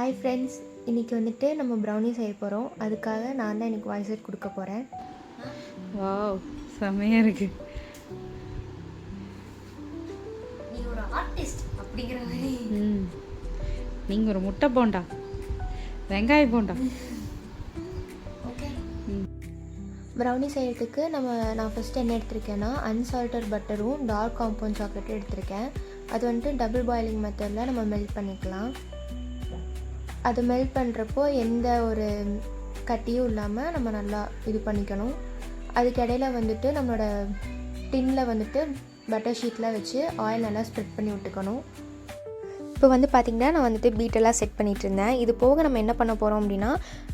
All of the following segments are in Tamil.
ஹாய் ஃப்ரெண்ட்ஸ், இன்றைக்கி வந்துட்டு நம்ம ப்ரௌனி செய்ய போகிறோம். அதுக்காக நான் தான் எனக்கு வாய்ஸ் அவுட் கொடுக்க போகிறேன். வாவ், செம்மையாக இருக்குது. நீ ஒரு ஆர்டிஸ்ட் அப்படிங்கிற மாதிரி. நீங்கள் ஒரு முட்டை போண்டா, வெங்காய போண்டா. ஓகே, ப்ரௌனி செய்கிறதுக்கு நான் ஃபஸ்ட்டு என்ன எடுத்திருக்கேன்னா அன்சால்டட் பட்டரும் டார்க் காம்பவுண்ட் சாக்லேட்டும் எடுத்திருக்கேன். அது வந்துட்டு டபுள் பாயிலிங் மெத்தடில் நம்ம மெல்ட் பண்ணிக்கலாம். அது மெல்ட் பண்ணுறப்போ எந்த ஒரு கட்டியும் இல்லாமல் நம்ம நல்லா இது பண்ணிக்கணும். அதுக்கு இடையில வந்துட்டு நம்மளோட டின்னில் வந்துட்டு பட்டர் ஷீட்டில் வச்சு ஆயில் நல்லா ஸ்ப்ரெட் பண்ணி விட்டுக்கணும். இப்போ வந்து பார்த்திங்கன்னா நான் வந்துட்டு பீட்டெல்லாம் செட் பண்ணிகிட்டு இருந்தேன். இது போக நம்ம என்ன பண்ண போகிறோம் அப்படின்னா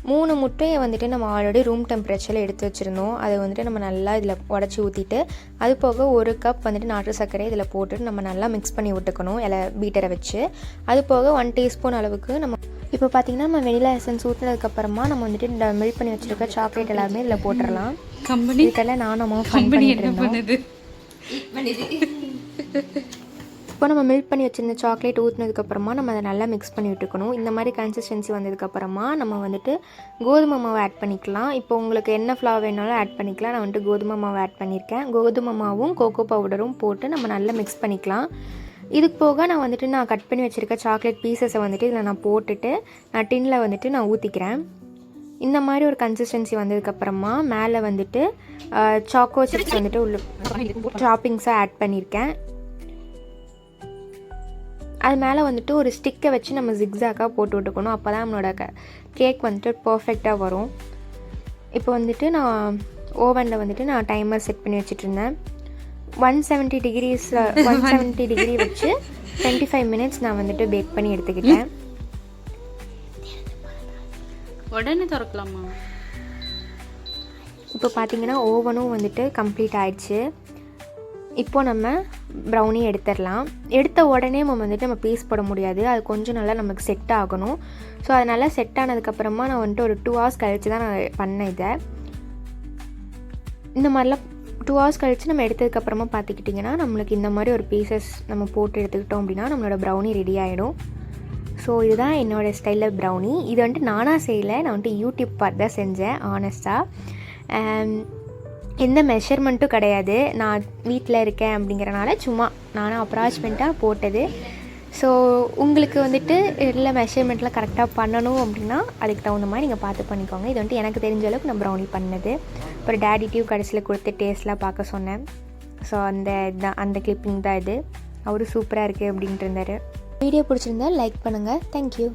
3 முட்டையை வந்துட்டு நம்ம ஆல்ரெடி ரூம் டெம்பரேச்சரில் எடுத்து வச்சுருந்தோம். அதை வந்துட்டு நம்ம நல்லா இதில் உடச்சி ஊற்றிட்டு அது போக 1 கப் வந்துட்டு நாட்டு சர்க்கரை இதில் போட்டுட்டு நம்ம நல்லா மிக்ஸ் பண்ணி விட்டுக்கணும் பீட்டரை வச்சு. அது போக 1 டீஸ்பூன் அளவுக்கு நம்ம இப்போ பார்த்திங்கன்னா நம்ம வெனிலா எசன்ஸ் ஊற்றினதுக்கப்புறமா நம்ம வந்துட்டு இந்த மெல்ட் பண்ணி வச்சுருக்க சாக்லேட் எல்லாமே இதில் போட்டுடலாம். இதுக்கெல்லாம் நானும் இப்போ நம்ம மில்க் பண்ணி வச்சுருந்த சாக்லேட் ஊற்றினதுக்கப்புறமா நம்ம அதை நல்லா மிக்ஸ் பண்ணி விட்டுக்கணும். இந்த மாதிரி கன்சிஸ்டன்சி வந்ததுக்கப்புறமா நம்ம வந்துட்டு கோதுமை மாவு ஆட் பண்ணிக்கலாம். இப்போ உங்களுக்கு என்ன ஃப்ளவர் வேணாலும் ஆட் பண்ணிக்கலாம். நான் வந்துட்டு கோதுமை மாவு ஆட் பண்ணியிருக்கேன். கோதுமை மாவும் கோகோ பவுடரும் போட்டு நம்ம நல்லா மிக்ஸ் பண்ணிக்கலாம். இதுக்கு போக நான் கட் பண்ணி வச்சுருக்க சாக்லேட் பீசஸை வந்துட்டு இதில் நான் போட்டுட்டு நான் டின்னில் வந்துட்டு நான் ஊற்றிக்கிறேன். இந்த மாதிரி ஒரு கன்சிஸ்டன்சி வந்ததுக்கப்புறமா மேலே வந்துட்டு சாக்கோ சிப்ஸ் வந்துட்டு உள்ள டாப்பிங்ஸாக ஆட் பண்ணியிருக்கேன். அது மேலே வந்துட்டு ஒரு ஸ்டிக்கை வச்சு நம்ம ஜிக்ஸாக்காக போட்டு விட்டுக்கணும். அப்போ தான் நம்மளோட கேக் வந்துட்டு பர்ஃபெக்டாக வரும். இப்போ வந்துட்டு நான் ஓவனில் வந்துட்டு நான் டைமர் செட் பண்ணி வச்சுட்டு இருந்தேன். 170 டிகிரி வச்சு 25 மினிட்ஸ் நான் வந்துட்டு பேக் பண்ணி எடுத்துக்கிட்டேன். உடனே திறக்கலாமா? இப்போ பார்த்தீங்கன்னா ஓவனும் வந்துட்டு கம்ப்ளீட் ஆயிடுச்சு. இப்போது நம்ம ப்ரௌனி எடுத்துடலாம். எடுத்த உடனே நம்ம பீஸ் போட முடியாது. அது கொஞ்சம் நல்லா நமக்கு செட் ஆகணும். ஸோ அது நல்லா செட் ஆனதுக்கப்புறமா நான் வந்துட்டு ஒரு 2 hours கழித்து தான் நான் பண்ணேன். இதை இந்த மாதிரிலாம் 2 hours கழித்து நம்ம எடுத்ததுக்கப்புறமா பார்த்துக்கிட்டிங்கன்னா நம்மளுக்கு இந்த மாதிரி ஒரு பீசஸ் நம்ம போட்டு எடுத்துக்கிட்டோம் அப்படின்னா நம்மளோட ப்ரௌனி ரெடி ஆகிடும். ஸோ இதுதான் என்னோடய ஸ்டைலில் ப்ரௌனி. இது வந்துட்டு நானாக செய்யலை, நான் வந்துட்டு யூடியூப் பார்த்து தான் செஞ்சேன். ஆனஸ்ட்டாக எந்த மெஷர்மெண்ட்டும் கிடையாது. நான் வீட்டில் இருக்கேன் அப்படிங்கிறனால சும்மா நானும் அப்ராச்மெண்ட்டாக போட்டது. ஸோ உங்களுக்கு வந்துட்டு இல்லை மெஷர்மெண்ட்லாம் கரெக்டாக பண்ணணும் அப்படின்னா அதுக்கு தகுந்த மாதிரி நீங்கள் பார்த்து பண்ணிக்கோங்க. இது வந்துட்டு எனக்கு தெரிஞ்ச அளவுக்கு நான் ப்ரௌனி பண்ணது. அப்புறம் டேடி டியூ கடைசியில் கொடுத்து டேஸ்ட்லாம் பார்க்க சொன்னேன். ஸோ அந்த கிளிப்பிங் தான் இது. அவரும் சூப்பராக இருக்குது அப்படின்ட்டு இருந்தார். வீடியோ பிடிச்சிருந்தா லைக் பண்ணுங்கள். தேங்க்யூ.